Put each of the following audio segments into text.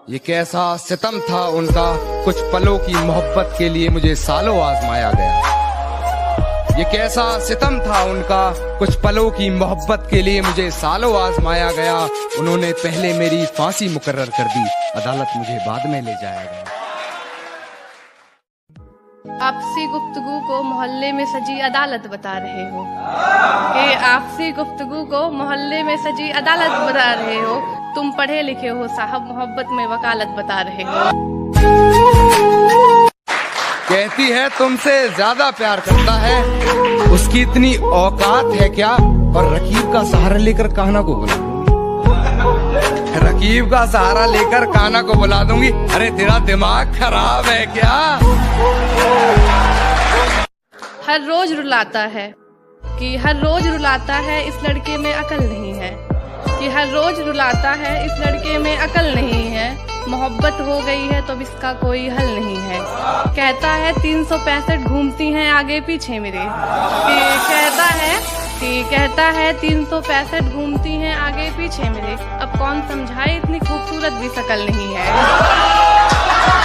ये कैसा सितम था उनका, कुछ पलों की मोहब्बत के लिए मुझे सालों आजमाया गया। ये कैसा सितम था उनका, कुछ पलों की मोहब्बत के लिए मुझे सालों आजमाया गया। उन्होंने पहले मेरी फांसी मुकर्रर कर दी, अदालत मुझे बाद में ले जाया गया। आपसी गुफ्तगू को मोहल्ले में सजी अदालत बता रहे हो, कि आपसी गुफ्तगू को मोहल्ले में सजी अदालत बता रहे हो। तुम पढ़े लिखे हो साहब, मोहब्बत में वकालत बता रहे हो। कहती है तुमसे ज्यादा प्यार करता है, उसकी इतनी औकात है क्या? और रकीब का सहारा लेकर कान्हा को बुला दूंगी, रकीब का सहारा लेकर कान्हा को बुला दूंगी। अरे तेरा दिमाग खराब है क्या? हर रोज रुलाता है कि हर रोज रुलाता है, इस लड़के में अकल नहीं है। कि हर रोज रुलाता है, इस लड़के में अकल नहीं है। मोहब्बत हो गई है तो इसका कोई हल नहीं है। कहता है 365 घूमती हैं आगे पीछे मेरे, कहता है 365 घूमती हैं आगे पीछे मेरे। अब कौन समझाए, इतनी खूबसूरत भी शकल नहीं है।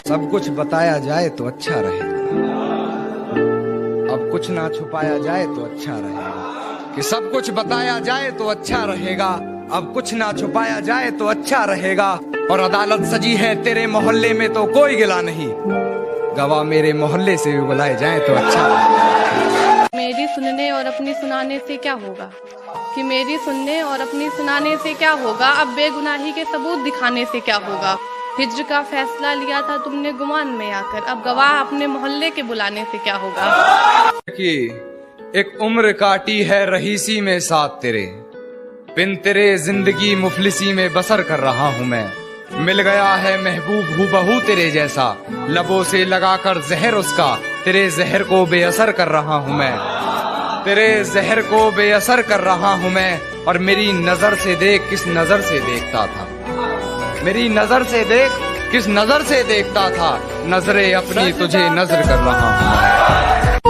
सब कुछ बताया जाए तो अच्छा रहेगा, अब कुछ ना छुपाया जाए तो अच्छा रहेगा। कि सब कुछ बताया जाए तो अच्छा रहेगा, अब कुछ ना छुपाया जाए तो अच्छा रहेगा। और अदालत सजी है तेरे मोहल्ले में तो कोई गिला नहीं, गवाह मेरे मोहल्ले से भी बुलाए जाए तो अच्छा रहेगा। मेरी सुनने और अपनी सुनाने से क्या होगा, कि मेरी सुनने और अपनी सुनाने से क्या होगा। अब बेगुनाही के सबूत दिखाने से क्या होगा। हिज्र का फैसला लिया था तुमने गुमान में आकर, अब गवाह अपने मोहल्ले के बुलाने से क्या होगा। कि एक उम्र काटी है रहीसी में साथ तेरे, बिन तेरे जिंदगी मुफलिसी में बसर कर रहा हूँ मैं। मिल गया है महबूब हूबहू तेरे जैसा, लबों से लगाकर जहर उसका, तेरे जहर को बेअसर कर रहा हूँ मैं। तेरे जहर को बेअसर कर रहा हूँ मैं। और मेरी नजर से देख किस नजर से देखता था, मेरी नजर से देख किस नजर से देखता था। नजरे अपनी तुझे नजर कर रहा हूँ।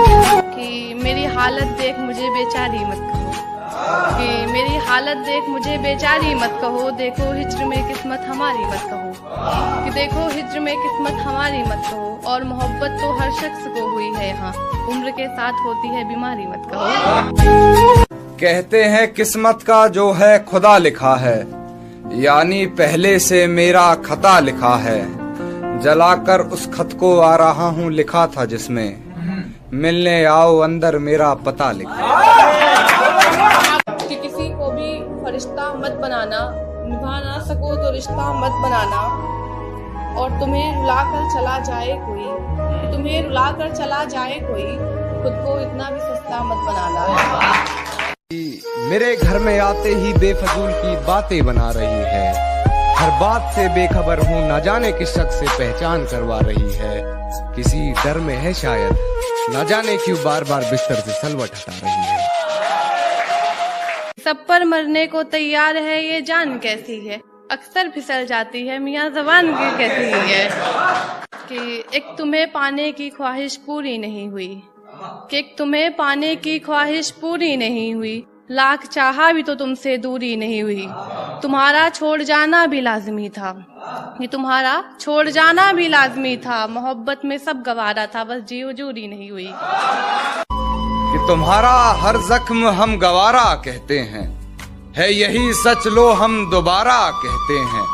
कि मेरी हालत देख मुझे बेचारी मत कहो, कि मेरी हालत देख मुझे बेचारी मत कहो। देखो हिज्र में किस्मत हमारी मत कहो, कि देखो हिज्र में किस्मत हमारी मत कहो। और मोहब्बत तो हर शख्स को हुई है यहाँ, उम्र के साथ होती है बीमारी मत कहो। कहते हैं किस्मत का जो है खुदा लिखा है, यानी पहले से मेरा खता लिखा है। जलाकर उस खत को आ रहा हूँ लिखा था जिसमें, मिलने आओ अंदर मेरा पता लिखा। कि किसी को भी फरिश्ता मत बनाना, निभा ना सको तो रिश्ता मत बनाना। और तुम्हें रुला कर चला जाए कोई, तुम्हें रुला कर चला जाए कोई, खुद को इतना भी सस्ता मत बनाना। मेरे घर में आते ही बेफजूल की बातें बना रही है, हर बात से बेखबर हूँ, न जाने किस शख्स से पहचान करवा रही है। किसी डर में है शायद, न जाने क्यों बार बार बिस्तर से सलवट हटा रही है। सब पर मरने को तैयार है ये जान कैसी है, अक्सर फिसल जाती है मियाँ ज़बान की कहती है। कि एक तुम्हें पाने की ख्वाहिश पूरी नहीं हुई, कि एक तुम्हें पाने की ख्वाहिश पूरी नहीं हुई। लाख चाहा भी तो तुमसे दूरी नहीं हुई, तुम्हारा छोड़ जाना भी लाजमी था। ये तुम्हारा छोड़ जाना भी लाजमी था, मोहब्बत में सब गवारा था, बस जी हुजूरी नहीं हुई। कि तुम्हारा हर जख्म हम गवारा कहते हैं, है यही सच लो हम दोबारा कहते हैं।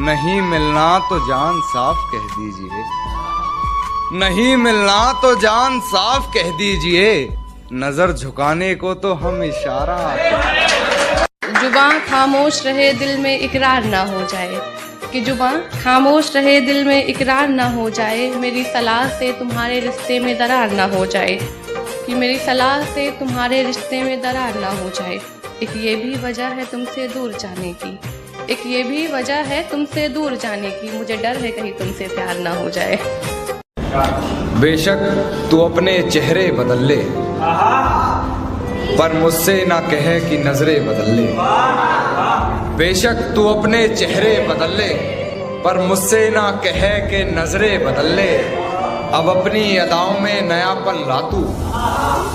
नहीं मिलना तो जान साफ कह दीजिए, नहीं मिलना तो जान साफ कह दीजिए। नजर झुकाने को तो हम इशारा। जुबान खामोश रहे दिल में इकरार ना हो जाए, कि जुबान खामोश रहे दिल में इकरार ना हो जाए। मेरी सलाह से तुम्हारे रिश्ते में दरार ना हो जाए, कि मेरी सलाह से तुम्हारे रिश्ते में दरार ना हो जाए। एक ये भी वजह है तुमसे दूर जाने की, एक ये भी वजह है तुमसे दूर जाने की। मुझे डर है कहीं तुमसे प्यार ना हो जाए। बेशक तू अपने चेहरे बदल ले, पर मुझसे ना कहे कि नजरें बदल ले। बेशक तू अपने चेहरे बदल ले, पर मुझसे ना कहे कि नजरें बदल ले। अब अपनी अदाओं में नयापन ला तू,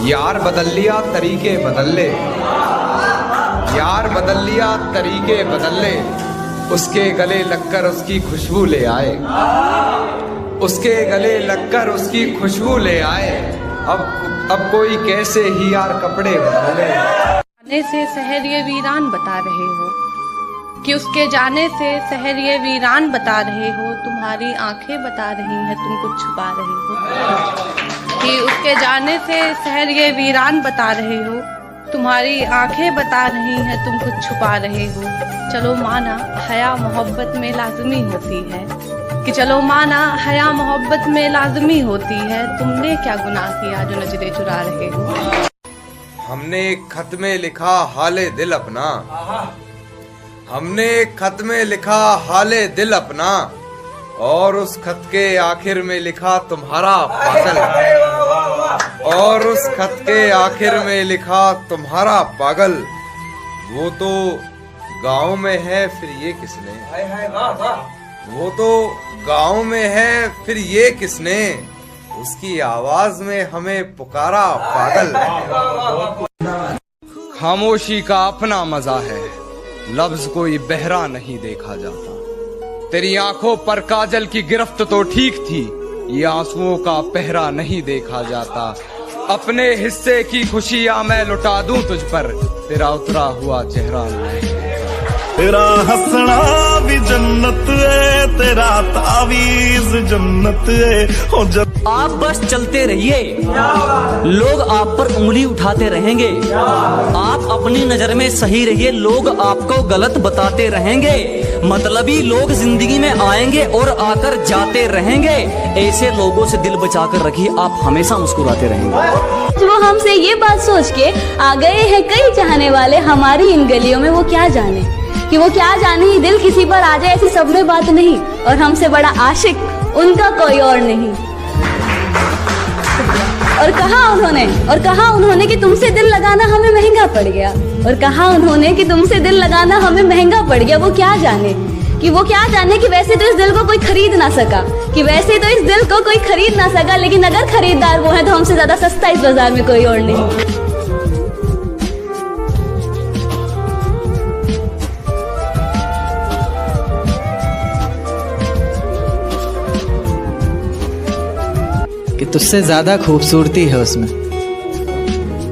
यार बदल लिया तरीके बदल ले, यार बदल लिया तरीके बदल ले। उसके गले लगकर उसकी खुशबू ले आए, उसके गले लगकर उसकी खुशबू ले आए। अब कोई कैसे ही यार कपड़े बदले। जाने से शहर ये वीरान बता रहे हो कि उसके जाने से शहर ये वीरान बता रहे हो, तुम्हारी आंखें बता रही हैं तुम कुछ छुपा रहे हो। कि उसके जाने से शहर ये वीरान बता रहे हो, तुम्हारी आंखें बता रही हैं तुम कुछ छुपा रहे हो। चलो माना हया मोहब्बत में लाजमी होती है, कि चलो माना हया मोहब्बत में लाजमी होती है। तुमने क्या गुनाह किया जो नजरें चुरा रहे हो। हमने एक खत में लिखा हाले दिल अपना, हमने एक खत में लिखा हाले दिल अपना, और उस खत के आखिर में लिखा तुम्हारा पागल, और उस खत के आखिर में लिखा तुम्हारा पागल। वो तो गांव में है फिर ये किसने, वो तो गांव में है फिर ये किसने, उसकी आवाज में हमें पुकारा पागल। खामोशी का अपना मजा है, लफ्ज कोई बहरा नहीं देखा जाता। तेरी आंखों पर काजल की गिरफ्त तो ठीक थी, ये आंसुओं का पहरा नहीं देखा जाता। अपने हिस्से की खुशियां मैं लुटा दूं तुझ पर, तेरा उतरा हुआ चेहरा नहीं। तेरा हंसना भी जन्नत है, तेरा तावीज जन्नत है। हो आप बस चलते रहिए, लोग आप पर उंगली उठाते रहेंगे। आप अपनी नजर में सही रहिए, लोग आपको गलत बताते रहेंगे। मतलबी लोग जिंदगी में आएंगे और आकर जाते रहेंगे। ऐसे लोगों से दिल बचा कर रखिए, आप हमेशा मुस्कुराते रहेंगे। वो हमसे ये बात सोच के आ गए हैं कई चाहने वाले हमारी इन गलियों में, वो क्या जाने कि वो क्या जाने ही दिल किसी पर आ जाए, ऐसी सब में बात नहीं। और हमसे बड़ा आशिक उनका कोई और नहीं। और कहा उन्होंने कि तुमसे दिल लगाना हमें महंगा पड़ गया, और कहा उन्होंने कि तुमसे दिल लगाना हमें महंगा पड़ गया। वो क्या जाने कि वैसे तो इस दिल को कोई खरीद ना सका, कि वैसे तो इस दिल को कोई खरीद ना सका, लेकिन अगर खरीदार वो है तो हमसे ज्यादा सस्ता इस बाजार में कोई और नहीं। कि तुझसे ज्यादा खूबसूरती है उसमें,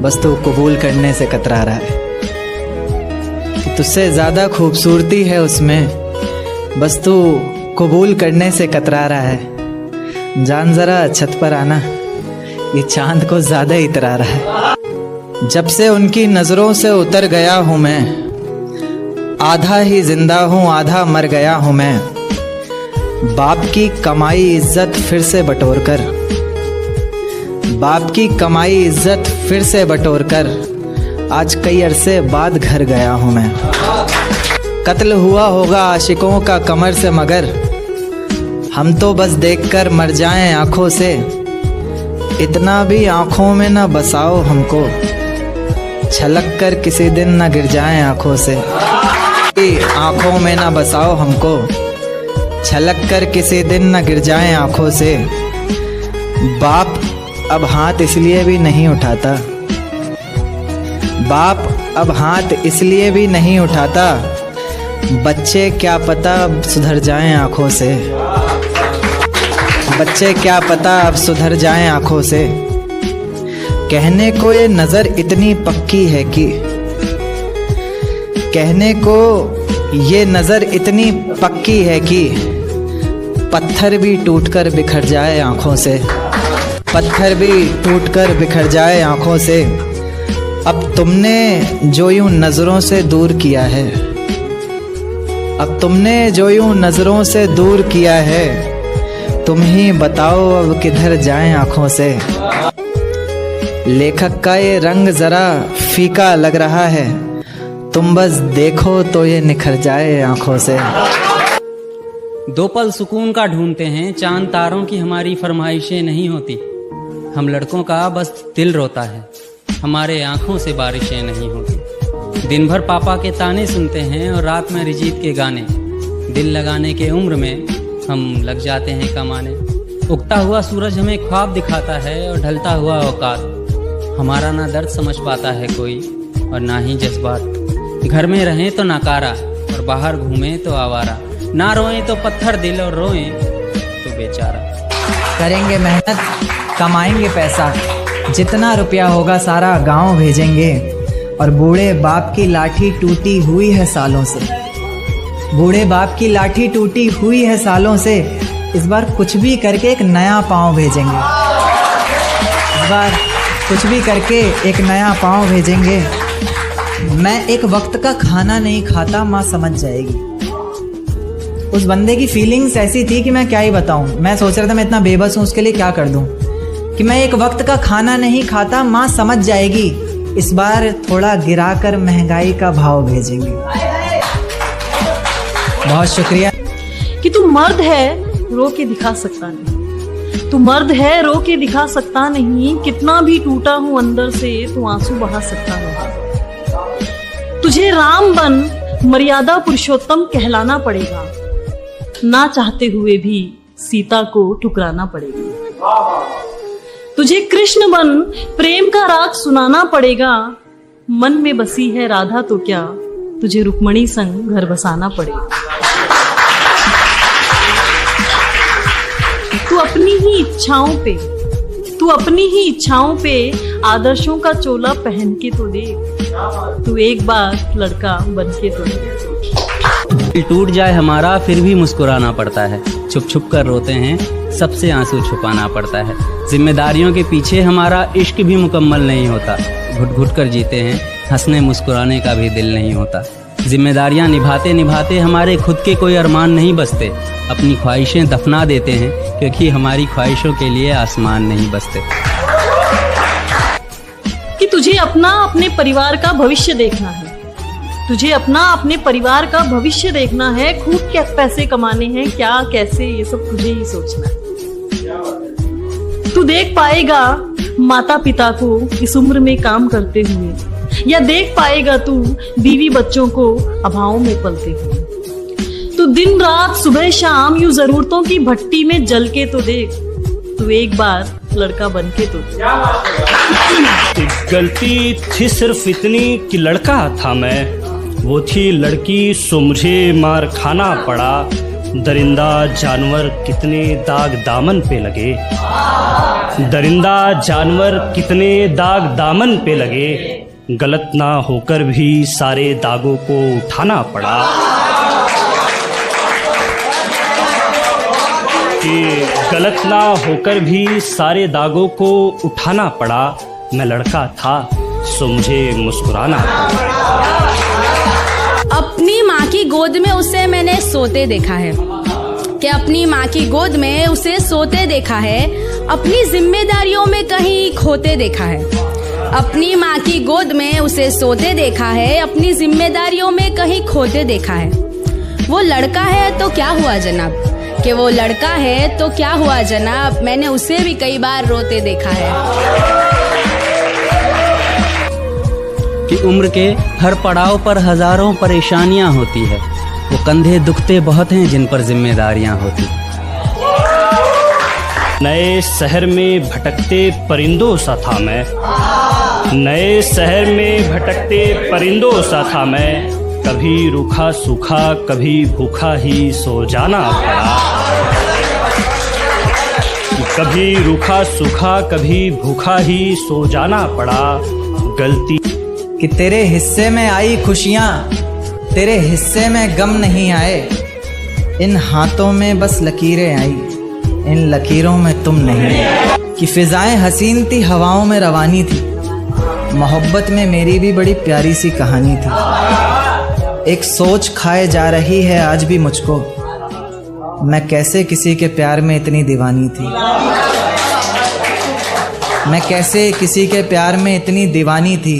बस तू कबूल करने से कतरा रहा है। कि तुझसे ज्यादा खूबसूरती है उसमें, बस तू कबूल करने से कतरा रहा है। जान जरा छत पर आना, ये चांद को ज्यादा इतरा रहा है। जब से उनकी नजरों से उतर गया हूं मैं, आधा ही जिंदा हूं आधा मर गया हूं मैं। बाप की कमाई इज्जत फिर से बटोर कर, बाप की कमाई इज्जत फिर से बटोर कर, आज कई अरसे बाद घर गया हूं मैं। कत्ल हुआ होगा आशिकों का कमर से, मगर हम तो बस देखकर मर जाएं आंखों से। इतना भी आंखों में न बसाओ हमको, छलक कर किसी दिन न गिर जाएं आंखों से। आंखों में न बसाओ हमको, छलक कर किसी दिन न गिर जाएं आंखों से। बाप अब हाथ इसलिए भी नहीं उठाता, बाप अब हाथ इसलिए भी नहीं उठाता, बच्चे क्या पता अब सुधर जाएं आंखों से। बच्चे क्या पता अब सुधर जाएं आंखों से। कहने को ये नजर इतनी पक्की है कि, कहने को ये नजर इतनी पक्की है कि, पत्थर भी टूटकर बिखर जाए आंखों से, पत्थर भी टूटकर बिखर जाए आंखों से। अब तुमने जो यूं नजरों से दूर किया है, अब तुमने जो यूं नजरों से दूर किया है, तुम ही बताओ अब किधर जाएं आंखों से। लेखक का ये रंग जरा फीका लग रहा है, तुम बस देखो तो ये निखर जाए आंखों से। दो पल सुकून का ढूंढते हैं, चांद तारों की हमारी फरमाइशें नहीं होती। हम लड़कों का बस दिल रोता है, हमारे आंखों से बारिशें नहीं होती। दिन भर पापा के ताने सुनते हैं और रात में अरिजीत के गाने। दिल लगाने के उम्र में हम लग जाते हैं कमाने। उगता हुआ सूरज हमें ख्वाब दिखाता है और ढलता हुआ औकात। हमारा ना दर्द समझ पाता है कोई और ना ही जज्बात। घर में रहें तो नकारा और बाहर घूमे तो आवारा, ना रोए तो पत्थर दिल और रोए तो बेचारा। करेंगे मेहनत, कमाएंगे पैसा, जितना रुपया होगा सारा गांव भेजेंगे। और बूढ़े बाप की लाठी टूटी हुई है सालों से, बूढ़े बाप की लाठी टूटी हुई है सालों से। इस बार कुछ भी करके एक नया पाँव भेजेंगे, इस बार कुछ भी करके एक नया पाँव भेजेंगे। मैं एक वक्त का खाना नहीं खाता, माँ समझ जाएगी। उस बंदे की फीलिंग्स ऐसी थी कि मैं क्या ही बताऊं। मैं सोच रहा था मैं इतना बेबस हूं, उसके लिए क्या कर दूं। कि मैं एक वक्त का खाना नहीं खाता, माँ समझ जाएगी। इस बार थोड़ा गिराकर महंगाई का भाव भेजेंगे। बहुत शुक्रिया। कि तू मर्द है रो के दिखा सकता नहीं, तू मर्द है रो के दिखा सकता नहीं। कितना भी टूटा हूं अंदर से तू आंसू बहा सकता नहीं। तुझे राम बन मर्यादा पुरुषोत्तम कहलाना पड़ेगा, ना चाहते हुए भी सीता को ठुकराना पड़ेगा। तुझे कृष्ण बन प्रेम का राग सुनाना पड़ेगा। मन में बसी है राधा तो क्या, तुझे रुक्मणी संग घर बसाना पड़ेगा। तू अपनी ही इच्छाओं पे आदर्शों का चोला पहन के तो देख। तू एक बार लड़का बन के तो देख। दिल टूट जाए हमारा फिर भी मुस्कुराना पड़ता है, छुप छुप कर रोते हैं सबसे आंसू छुपाना पड़ता है। जिम्मेदारियों के पीछे हमारा इश्क भी मुकम्मल नहीं होता, घुट घुट कर जीते हैं, हंसने मुस्कुराने का भी दिल नहीं होता। जिम्मेदारियां निभाते निभाते हमारे खुद के कोई अरमान नहीं बसते, अपनी ख्वाहिशें दफना देते हैं क्योंकि हमारी ख्वाहिशों के लिए आसमान नहीं बसते। कि तुझे अपना अपने परिवार का भविष्य देखना है, तुझे अपना अपने परिवार का भविष्य देखना है। खूब क्या पैसे कमाने हैं, क्या कैसे, ये सब तुझे ही सोचना है। तू देख पाएगा माता पिता को इस उम्र में काम करते हुए, या देख पाएगा तू बीवी बच्चों को अभावों में पलते हुए। तू दिन रात सुबह शाम यूं जरूरतों की भट्टी में जल के तो देख। तू एक बार लड़का बन के तो देख। गलती थी सिर्फ इतनी कि लड़का था मैं, वो थी लड़की सो मुझे मार खाना पड़ा। दरिंदा जानवर कितने दाग दामन पे लगे, दरिंदा जानवर कितने दाग दामन पे लगे। गलत ना होकर भी सारे दागों को उठाना पड़ा। कि गलत ना होकर भी सारे दागों को उठाना पड़ा। मैं लड़का था सो मुझे मुस्कुराना पड़ा। अपनी माँ की गोद में उसे मैंने सोते देखा है, कि अपनी माँ की गोद में उसे सोते देखा है। अपनी जिम्मेदारियों में कहीं खोते देखा है, अपनी माँ की गोद में उसे सोते देखा है। अपनी जिम्मेदारियों में कहीं खोते देखा है। वो लड़का है तो क्या हुआ जनाब, कि वो लड़का है तो क्या हुआ जनाब, मैंने उसे भी कई बार रोते देखा है। कि उम्र के हर पड़ाव पर हजारों परेशानियां होती है, वो कंधे दुखते बहुत हैं जिन पर जिम्मेदारियां होती। नए शहर में भटकते परिंदों सा था मैं, नए शहर में भटकते परिंदों सा था मैं। कभी रूखा सूखा कभी भूखा ही सो जाना पड़ा। कभी रूखा सूखा कभी भूखा ही सो जाना पड़ा। गलती कि तेरे हिस्से में आई खुशियाँ, तेरे हिस्से में गम नहीं आए। इन हाथों में बस लकीरें आई, इन लकीरों में तुम नहीं। कि फिजाएं हसीन थी, हवाओं में रवानी थी। मोहब्बत में मेरी भी बड़ी प्यारी सी कहानी थी। एक सोच खाए जा रही है आज भी मुझको, मैं कैसे किसी के प्यार में इतनी दीवानी थी। मैं कैसे किसी के प्यार में इतनी दीवानी थी,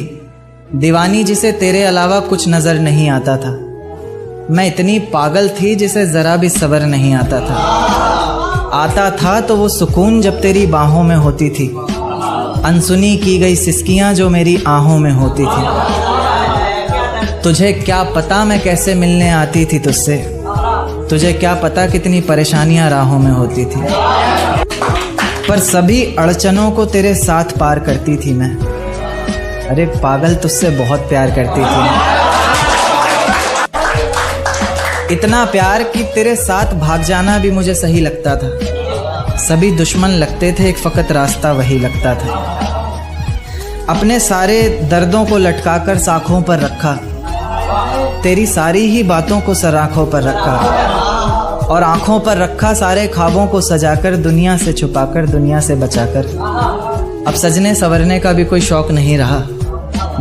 दीवानी जिसे तेरे अलावा कुछ नजर नहीं आता था। मैं इतनी पागल थी जिसे जरा भी सब्र नहीं आता था तो वो सुकून जब तेरी बाहों में होती थी। अनसुनी की गई सिसकियां जो मेरी आहों में होती थी। तुझे क्या पता मैं कैसे मिलने आती थी तुझसे, तुझे क्या पता कितनी परेशानियां राहों में होती थी। पर सभी अड़चनों को तेरे साथ पार करती थी मैं। अरे पागल, तुझसे बहुत प्यार करती थी। इतना प्यार कि तेरे साथ भाग जाना भी मुझे सही लगता था। सभी दुश्मन लगते थे, एक फ़कत रास्ता वही लगता था। अपने सारे दर्दों को लटकाकर साखों पर रखा, तेरी सारी ही बातों को सर आँखों पर रखा, और आँखों पर रखा सारे ख्वाबों को सजाकर, दुनिया से छुपाकर, दुनिया से बचाकर। अब सजने संवरने का भी कोई शौक़ नहीं रहा,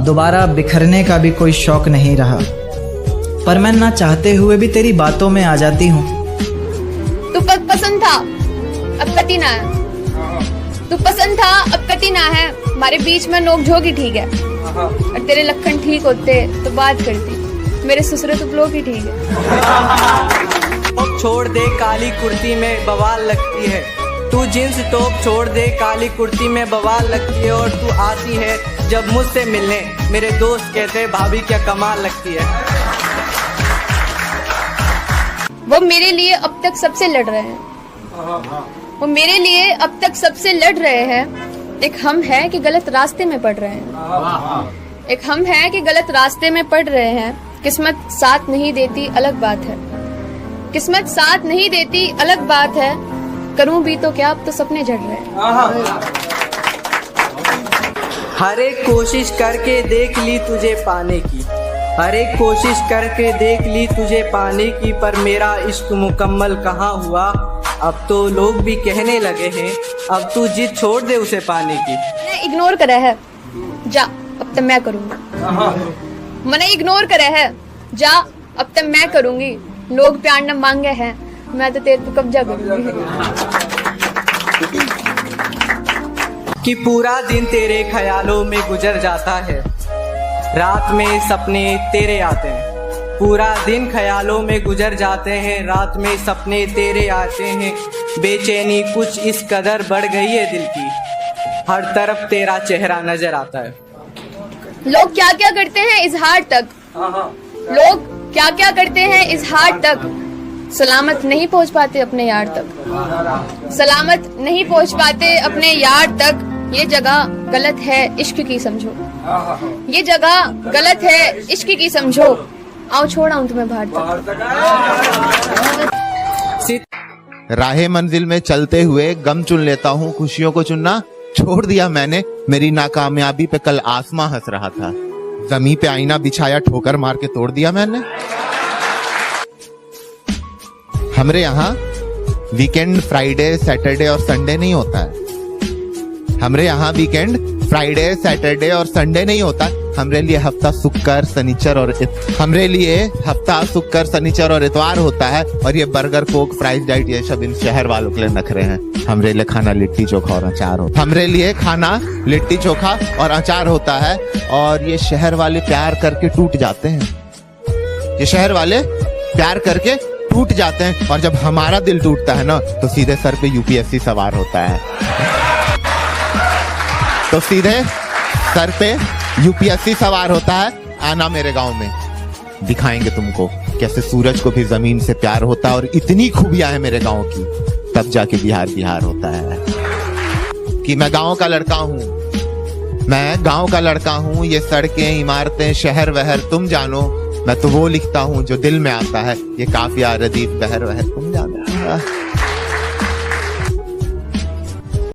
दोबारा बिखरने का भी कोई शौक़ नहीं रहा, पर मैं ना चाहते हुए भी तेरी बातों में आ जाती हूँ। तू पसंद था, अब कटी ना है। तू पसंद था, अब कटी ना है। हमारे बीच में नोक-झोंक ही ठीक है, और तेरे लखन ठीक होते तो बात करती। मेरे ससुरे तुपलों की ठीक है। टॉप छोड़ दे, काली कुर्ती में बवाल लगती है। तू जींस टॉप छोड़ दे, काली कुर्ती में बवाल लगती है। और तू आती है जब मुझसे मिलने, मेरे दोस्त कहते हैं भाभी क्या कमाल लगती है। वो मेरे लिए अब तक सबसे लड़ रहे हैं, वो मेरे लिए अब तक सबसे लड़ रहे हैं। एक हम है कि गलत रास्ते में पड़ रहे हैं, एक हम है कि गलत रास्ते में पड़ रहे हैं। किस्मत साथ नहीं देती अलग बात है, किस्मत साथ नहीं देती अलग बात है। करूं भी तो क्या, अब तो सपने जड़ रहे हैं। हर एक कोशिश करके देख ली तुझे पाने की, हर एक कोशिश करके देख ली तुझे पाने की, पर मेरा इश्क मुकम्मल कहाँ हुआ। अब तो लोग भी कहने लगे हैं, अब तू जिद छोड़ दे उसे पाने की। मैंने इग्नोर करा है, जा अब तक मैं करूंगी। मैंने इग्नोर करा है, जा अब तक मैं करूंगी। लोग प्यार न मांगे हैं, मैं तो तेरे पे कब्जा करूंगी। कि पूरा दिन तेरे ख्यालों में गुजर जाता है, रात में सपने तेरे आते हैं। पूरा दिन ख्यालों में गुजर जाते हैं, रात में सपने तेरे आते हैं। बेचैनी कुछ इस कदर बढ़ गई है दिल की, हर तरफ तेरा चेहरा नजर आता है। लोग क्या क्या करते हैं इजहार तक, लोग क्या क्या करते हैं इजहार तक। सलामत नहीं पहुंच पाते अपने यार तक, सलामत नहीं पहुंच पाते अपने यार तक। ये जगह गलत है इश्क की समझो, ये जगह गलत है इश्क की समझो। आओ छोड़ा हूं तुम्हें बाहर तक। राहे मंजिल में चलते हुए गम चुन लेता हूँ, खुशियों को चुनना छोड़ दिया मैंने। मेरी नाकामयाबी पे कल आसमां हंस रहा था, जमीन पे आईना बिछाया, ठोकर मार के तोड़ दिया मैंने। हमरे यहाँ वीकेंड फ्राइडे सैटरडे और संडे नहीं होता है। हमरे यहाँ वीकेंड फ्राइडे सैटरडे और संडे नहीं होता। हमरे लिए हफ्ता शुक्र शनिचर और हमरे लिए हफ्ता शुक्र शनिचर और इतवार होता है। और ये बर्गर कोक फ्राइज डाइट ये सब इन शहर वालों के लिए नखरे हैं। हमरे लिए खाना लिट्टी चोखा और अचार होता है। हमरे लिए खाना लिट्टी चोखा और अचार होता है। और ये शहर वाले प्यार करके टूट जाते हैं, ये शहर वाले प्यार करके टूट जाते हैं। और जब हमारा दिल टूटता है ना, तो सीधे सर पे यूपीएससी सवार होता है, तो सीधे सर पे यूपीएससी सवार होता है। आना मेरे गांव में, दिखाएंगे तुमको कैसे सूरज को भी जमीन से प्यार होता है। और इतनी खूबियां है मेरे गांव की, तब जाके बिहार बिहार होता है। कि मैं गांव का लड़का हूँ, मैं गांव का लड़का हूँ। ये सड़कें इमारतें शहर वहर तुम जानो, मैं तो वो लिखता हूँ जो दिल में आता है। ये काफिया रदीफ बहर वहर तुम जानो।